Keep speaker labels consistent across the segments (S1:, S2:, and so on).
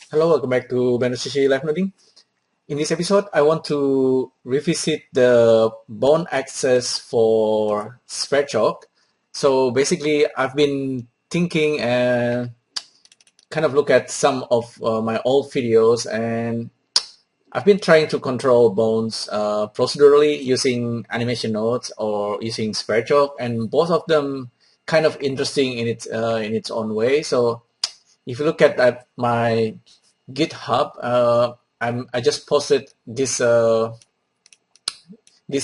S1: Hello, welcome back to Beneficiary LiveNoding. In this episode, I want to revisit the bone access for Sverchok. So basically, I've been thinking and kind of look at some of my old videos, and I've been trying to control bones procedurally using animation nodes or using Sverchok, and both of them kind of interesting in its own way. So if you look at my GitHub, I just posted this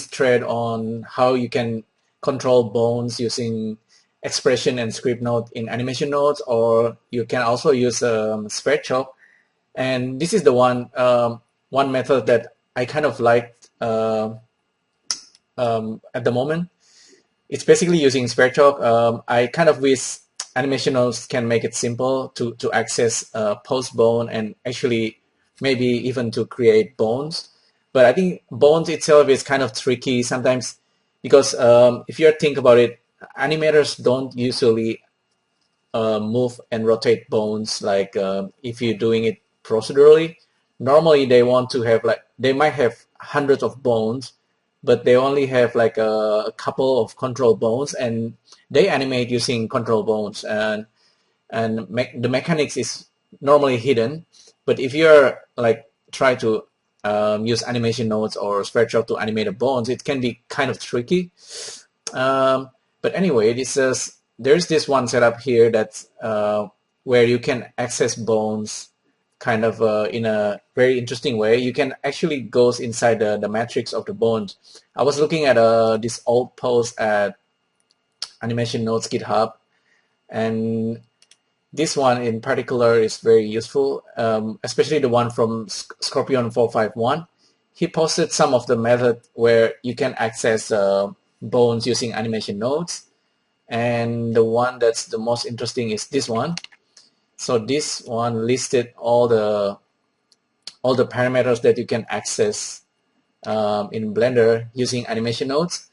S1: thread on how you can control bones using expression and script node in animation nodes, or you can also use Sverchok. And this is the one method that I kind of liked at the moment. It's basically using Sverchok. I kind of wish animation nodes can make it simple to access post bone and actually maybe even to create bones. But I think bones itself is kind of tricky sometimes because if you think about it, animators don't usually move and rotate bones like if you're doing it procedurally. Normally they want to have they might have hundreds of bones, but they only have like a couple of control bones, and they animate using control bones, and the mechanics is normally hidden. But if you're like try to use animation nodes or Sverchok to animate the bones, it can be kind of tricky. But anyway, there's this one setup here that's where you can access bones kind of in a very interesting way. You can actually go inside the matrix of the bones. I was looking at this old post at Animation Nodes GitHub, and this one in particular is very useful, especially the one from Scorpion451. He posted some of the method where you can access bones using animation nodes, and the one that's the most interesting is this one. So this one listed all the parameters that you can access in Blender using animation nodes,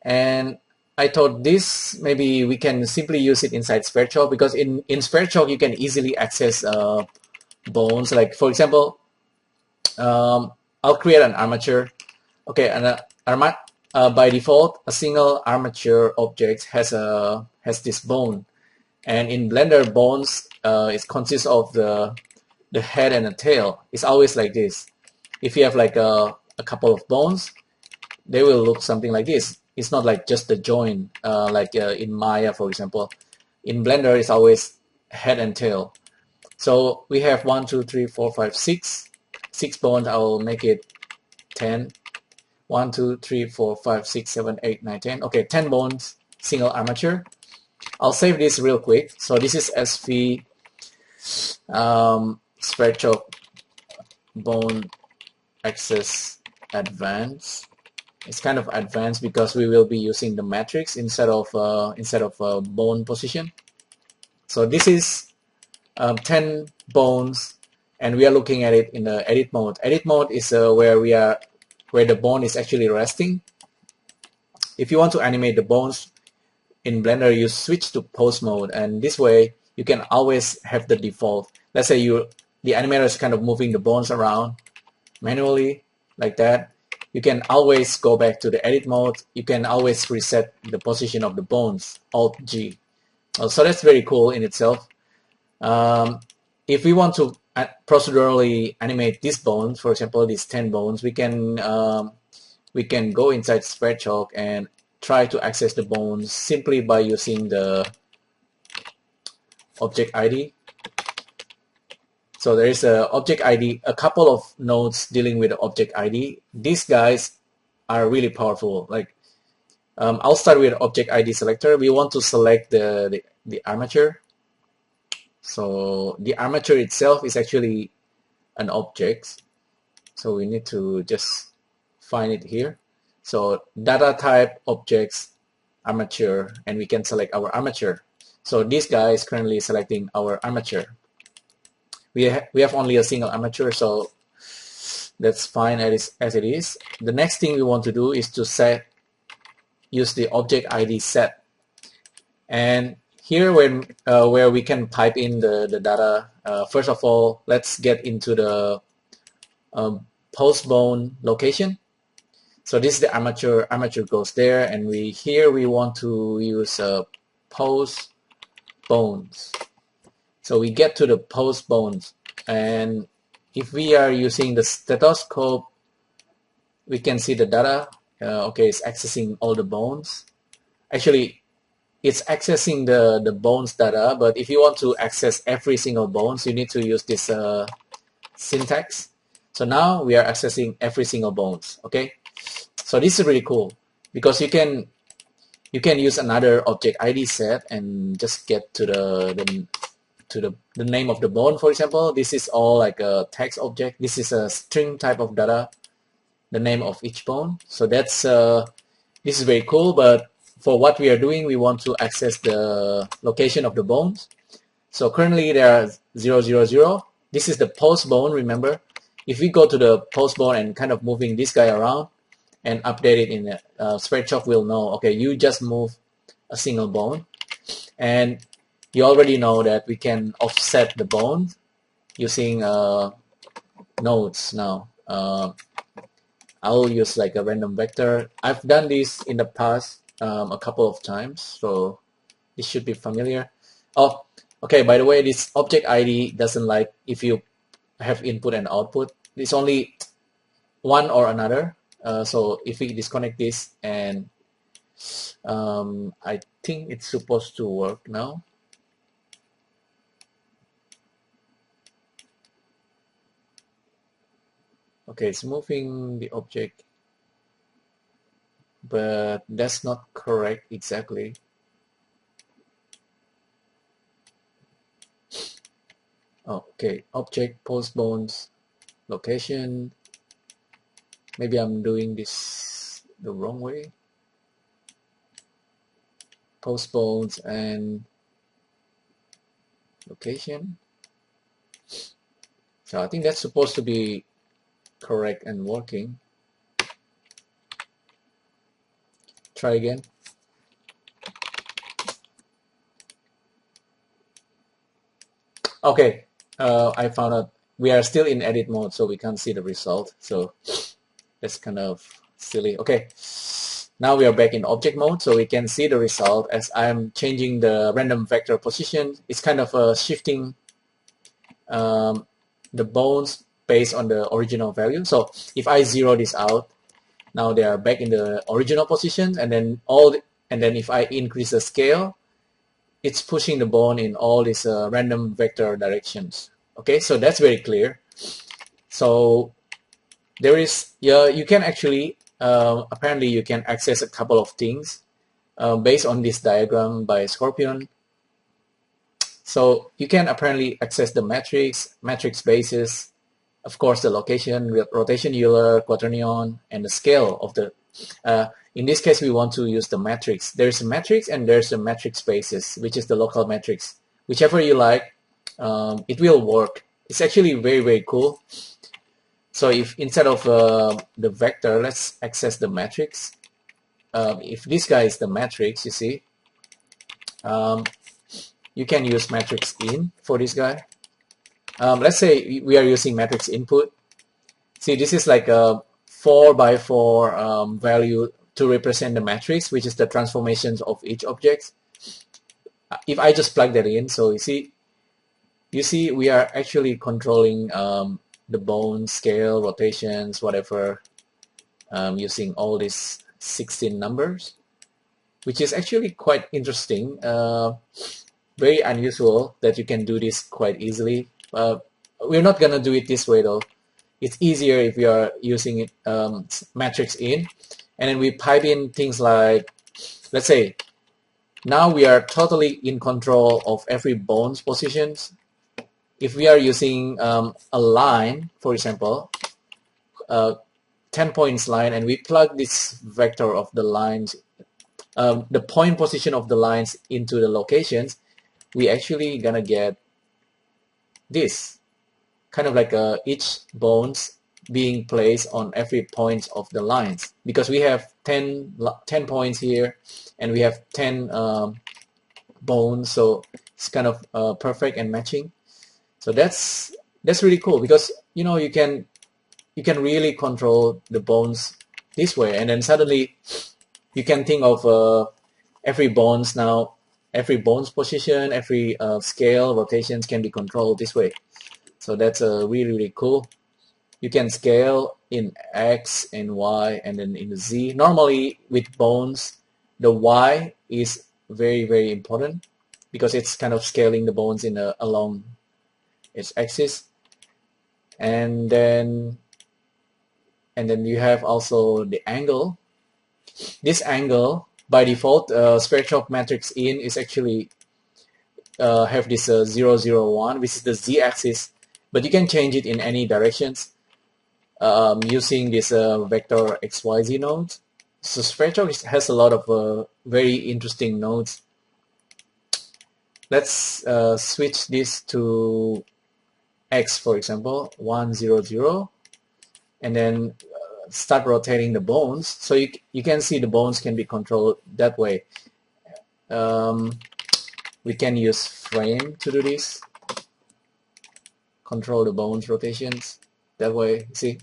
S1: and I thought this maybe we can simply use it inside Sverchok, because in Sverchok you can easily access bones. Like for example, I'll create an armature. Okay, and by default, a single armature object has this bone, and in Blender, bones it consists of the head and the tail. It's always like this. If you have like a couple of bones, they will look something like this. It's not like just the joint, like in Maya, for example. In Blender, it's always head and tail. So we have 1, 2, 3, 4, 5, 6. 6 bones. I'll make it 10. 1, 2, 3, 4, 5, 6, 7, 8, 9, 10. Okay, 10 bones, single armature. I'll save this real quick. So this is SV Sverchok bone access advanced. It's kind of advanced because we will be using the matrix instead of bone position. So this is 10 bones, and we are looking at it in the edit mode. Edit mode is where the bone is actually resting. If you want to animate the bones in Blender, you switch to pose mode, and this way you can always have the default. Let's say the animator is kind of moving the bones around manually like that. You can always go back to the edit mode. You can always reset the position of the bones, Alt G. So that's very cool in itself. If we want to procedurally animate these bones, for example, these 10 bones, we can go inside Sverchok and try to access the bones simply by using the object ID. So there is a object ID, a couple of nodes dealing with the object ID. These guys are really powerful. Like I'll start with object ID selector. We want to select the armature. So the armature itself is actually an object. So we need to just find it here. So data type objects armature, and we can select our armature. So this guy is currently selecting our armature. We have only a single armature, so that's fine as it is. The next thing we want to do is to use the object ID set, and here when where we can pipe in the data. First of all, let's get into the post bone location. So this is the armature goes there, and we want to use post bones. So we get to the post bones, and if we are using the stethoscope, we can see the data. Okay, it's accessing all the bones. Actually, it's accessing the bones data, but if you want to access every single bones, you need to use this syntax. So now we are accessing every single bones. Okay, so this is really cool because you can use another object ID set and just get to the name of the bone. For example, this is all like a text object. This is a string type of data, the name of each bone. So that's this is very cool, but for what we are doing, we want to access the location of the bones. So currently there are 0, 0, 0. This is the post bone, remember. If we go to the post bone and kind of moving this guy around and update it in Sverchok will know, okay, you just move a single bone. And you already know that we can offset the bone using nodes now. I'll use like a random vector. I've done this in the past a couple of times, so this should be familiar. Oh, okay, by the way, this object ID doesn't like if you have input and output. It's only one or another. So if we disconnect this, and I think it's supposed to work now. Okay, it's moving the object, but that's not correct exactly. Okay, object, post bones, location. Maybe I'm doing this the wrong way. Post bones and location. So I think that's supposed to be correct and working. Try again. Okay, I found out we are still in edit mode, so we can't see the result. So that's kind of silly. Okay, now we are back in object mode, so we can see the result as I'm changing the random vector position. It's kind of shifting the bones based on the original value. So if I zero this out, now they are back in the original position, and then if I increase the scale, it's pushing the bone in all these random vector directions. Okay, so that's very clear. So there is, you can actually apparently you can access a couple of things based on this diagram by Scorpion. So you can apparently access the matrix basis, of course the location, rotation Euler, quaternion, and the scale of the in this case we want to use the matrix. There's a matrix and there's a matrix basis, which is the local matrix. Whichever you like, it will work. It's actually very, very cool. So if instead of the vector, let's access the matrix. If this guy is the matrix, you see, you can use matrix in for this guy. Let's say we are using matrix input. See, this is like a 4x4 value to represent the matrix, which is the transformations of each object. If I just plug that in, so you see we are actually controlling the bone scale, rotations, whatever, using all these 16 numbers, which is actually quite interesting. Very unusual that you can do this quite easily. We're not gonna do it this way though. It's easier if we are using it matrix in, and then we pipe in things like, let's say, now we are totally in control of every bone's positions. If we are using a line, for example, 10 points line, and we plug this vector of the lines, the point position of the lines into the locations, we actually gonna get this kind of like each bones being placed on every point of the lines, because we have 10 points here and we have 10 bones, so it's kind of perfect and matching. So that's really cool, because you know you can really control the bones this way, and then suddenly you can think of every bones now, every bones position, every scale, rotations can be controlled this way. So that's really cool. You can scale in X and Y and then in the Z. Normally with bones, the Y is very important, because it's kind of scaling the bones in along its axis. And then you have also the angle. This angle by default, Sverchok matrix in is actually have this 0, 0, 1, which is the z-axis, but you can change it in any directions using this vector xyz nodes. So Sverchok has a lot of very interesting nodes. Let's switch this to x, for example, 1, 0, 0, and then start rotating the bones. So you can see the bones can be controlled that way. We can use frame to do this. Control the bones rotations that way, see?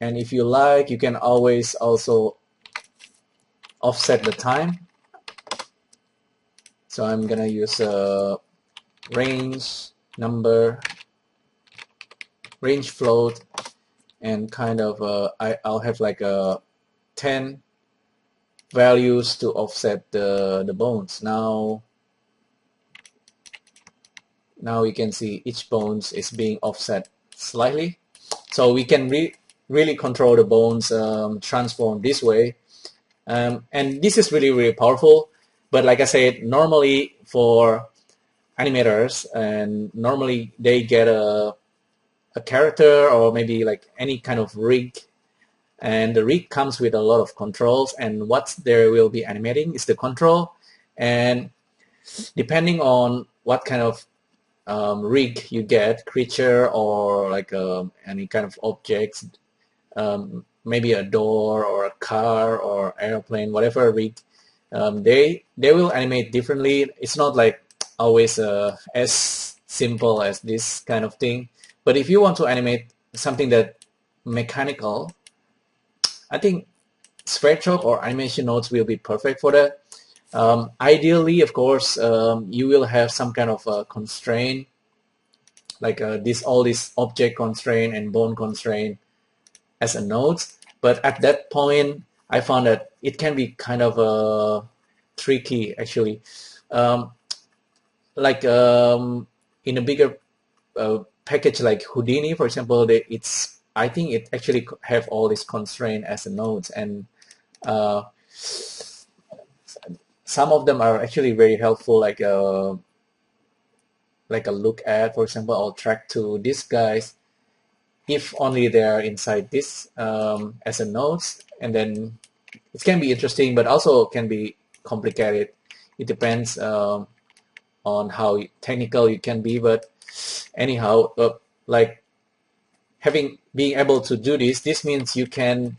S1: And if you like, you can always also offset the time. So I'm gonna use range number, range float, and kind of I'll have like 10 values to offset the bones. Now you can see each bones is being offset slightly, so we can really control the bones transform this way, and this is really powerful. But like I said, normally for animators, and normally they get a character or maybe like any kind of rig, and the rig comes with a lot of controls, and what they will be animating is the control. And depending on what kind of rig you get, creature or like any kind of objects, maybe a door or a car or airplane, whatever rig, they will animate differently. It's not like always as simple as this kind of thing. But if you want to animate something that mechanical, I think Sverchok or animation nodes will be perfect for that. Ideally, of course, you will have some kind of constraint, like all this object constraint and bone constraint as a nodes. But at that point, I found that it can be kind of tricky, actually. Like in a bigger package like Houdini, for example, I think it actually have all these constraints as a nodes, and some of them are actually very helpful, like a look at, for example, I'll track to these guys if only they're inside this as a nodes, and then it can be interesting, but also can be complicated. It depends on how technical you can be, but anyhow, like being able to do this means you can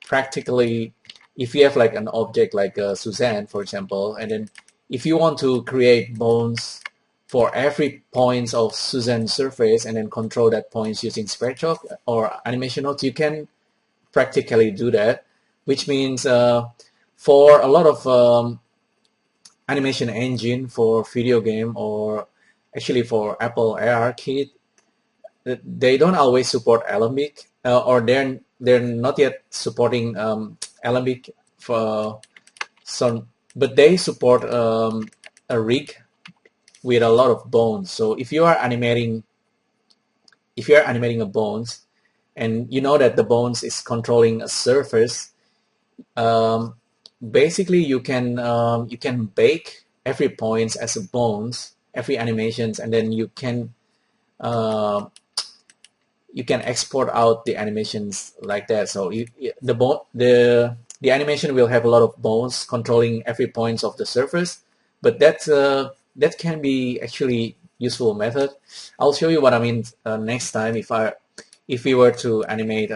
S1: practically, if you have like an object like Suzanne, for example, and then if you want to create bones for every point of Suzanne's surface and then control that points using Sverchok or animation nodes, you can practically do that, which means for a lot of animation engine for video game, or actually for Apple AR Kit, they don't always support Alembic, or they're not yet supporting Alembic for some, but they support a rig with a lot of bones. So if you are animating a bones, and you know that the bones is controlling a surface, basically you can bake every points as a bones, every animations, and then you can export out the animations like that. So the animation will have a lot of bones controlling every points of the surface, but that can be actually useful method. I'll show you what I mean next time if we were to animate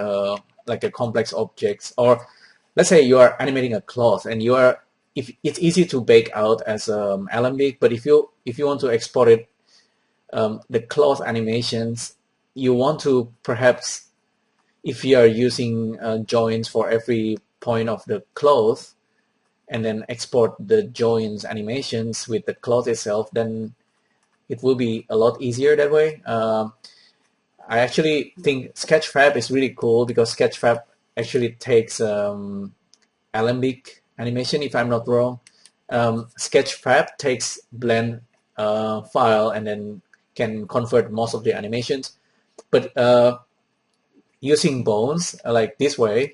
S1: like a complex objects, or let's say you are animating a cloth and you are if it's easy to bake out as Alembic, but if you want to export it, the cloth animations, you want to perhaps, if you are using joins for every point of the cloth, and then export the joins animations with the cloth itself, then it will be a lot easier that way. I actually think Sketchfab is really cool because Sketchfab actually takes Alembic animation, if I'm not wrong. Sketchfab takes blend file and then can convert most of the animations. But using bones like this way,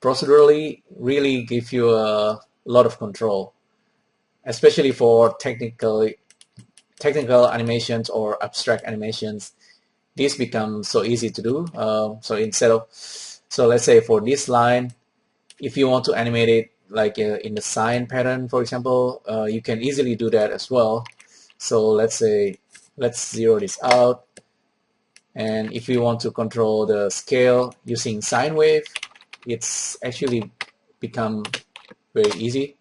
S1: procedurally really give you a lot of control, especially for technical animations or abstract animations. This becomes so easy to do. So let's say for this line, if you want to animate it like in the sine pattern, for example, you can easily do that as well. So let's zero this out. And if you want to control the scale using sine wave, it's actually become very easy.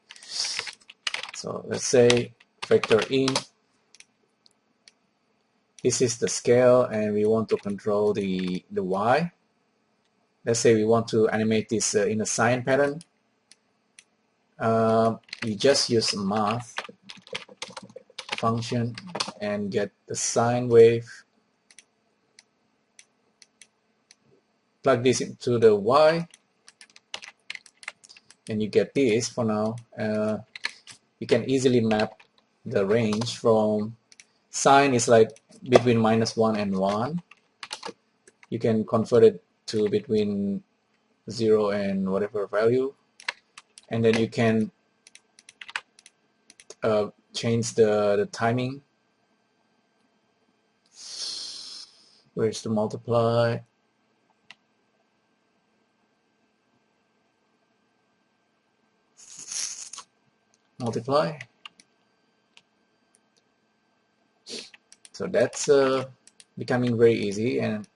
S1: So let's say vector in. This is the scale, and we want to control the y. Let's say we want to animate this in a sine pattern. We just use math function and get the sine wave. Plug this into the y, and you get this for now. You can easily map the range from sine is like between -1 and 1. You can convert it to between 0 and whatever value, and then you can change the timing. Where's the multiply? Multiply. So that's becoming very easy, and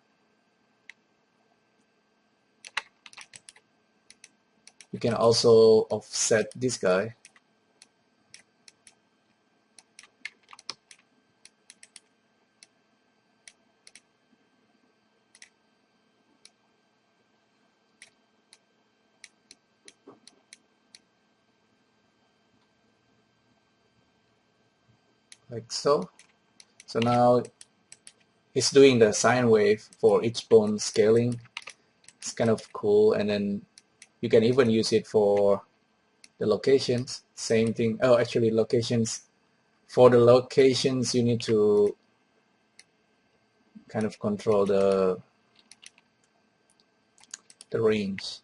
S1: you can also offset this guy. Like so. So now it's doing the sine wave for each bone scaling. It's kind of cool, and then you can even use it for the locations. Same thing. Oh, actually, locations. For the locations, you need to kind of control the range.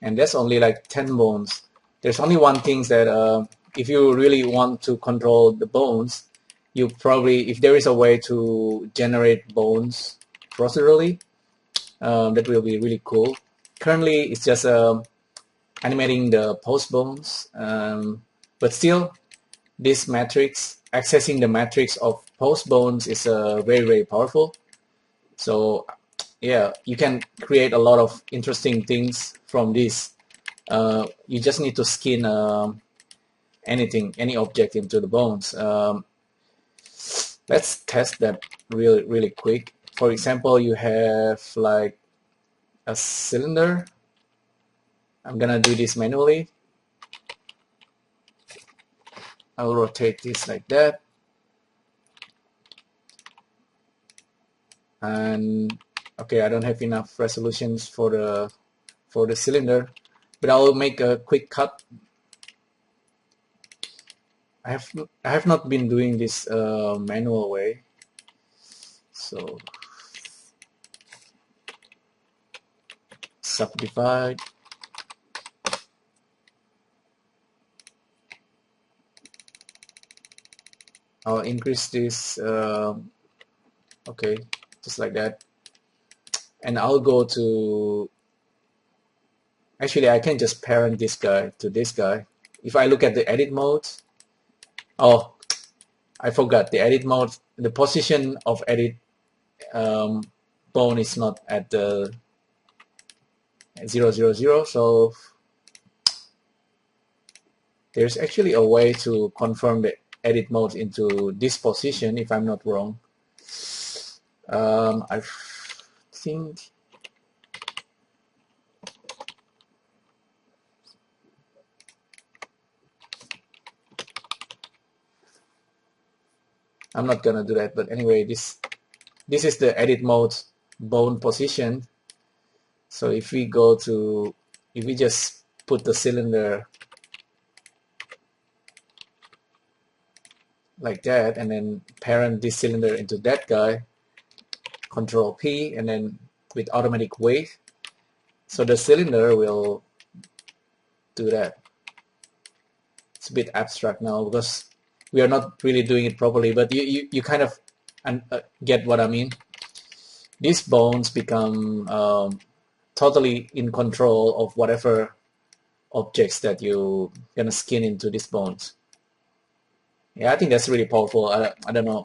S1: And that's only like 10 bones. There's only one thing that if you really want to control the bones, you probably, if there is a way to generate bones procedurally, that will be really cool. Currently, it's just animating the post bones, but still, this matrix, accessing the matrix of post bones is very, very powerful. So yeah, you can create a lot of interesting things from this. You just need to skin anything, any object into the bones. Let's test that really, really quick. For example, you have like a cylinder. I'm gonna do this manually. I'll rotate this like that. And okay, I don't have enough resolutions for the cylinder, but I'll make a quick cut. I have not been doing this manual way, so subdivide. I'll increase this. Okay, just like that. and I'll go to, actually I can just parent this guy to this guy. If I look at the edit mode, oh, I forgot the edit mode, the position of edit bone is not at the 000, so there's actually a way to confirm the edit mode into this position, if I'm not wrong. I think I'm not gonna do that, but anyway, this is the edit mode bone position. So if we go to, if we just put the cylinder like that and then parent this cylinder into that guy, Control P, and then with automatic weight, so the cylinder will do that. It's a bit abstract now because we are not really doing it properly, but you kind of get what I mean. These bones become totally in control of whatever objects that you gonna skin into these bones. Yeah, I think that's really powerful. I don't know.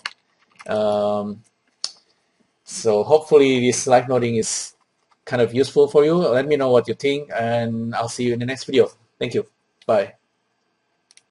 S1: So hopefully this live noding is kind of useful for you. Let me know what you think, and I'll see you in the next video. Thank you. Bye.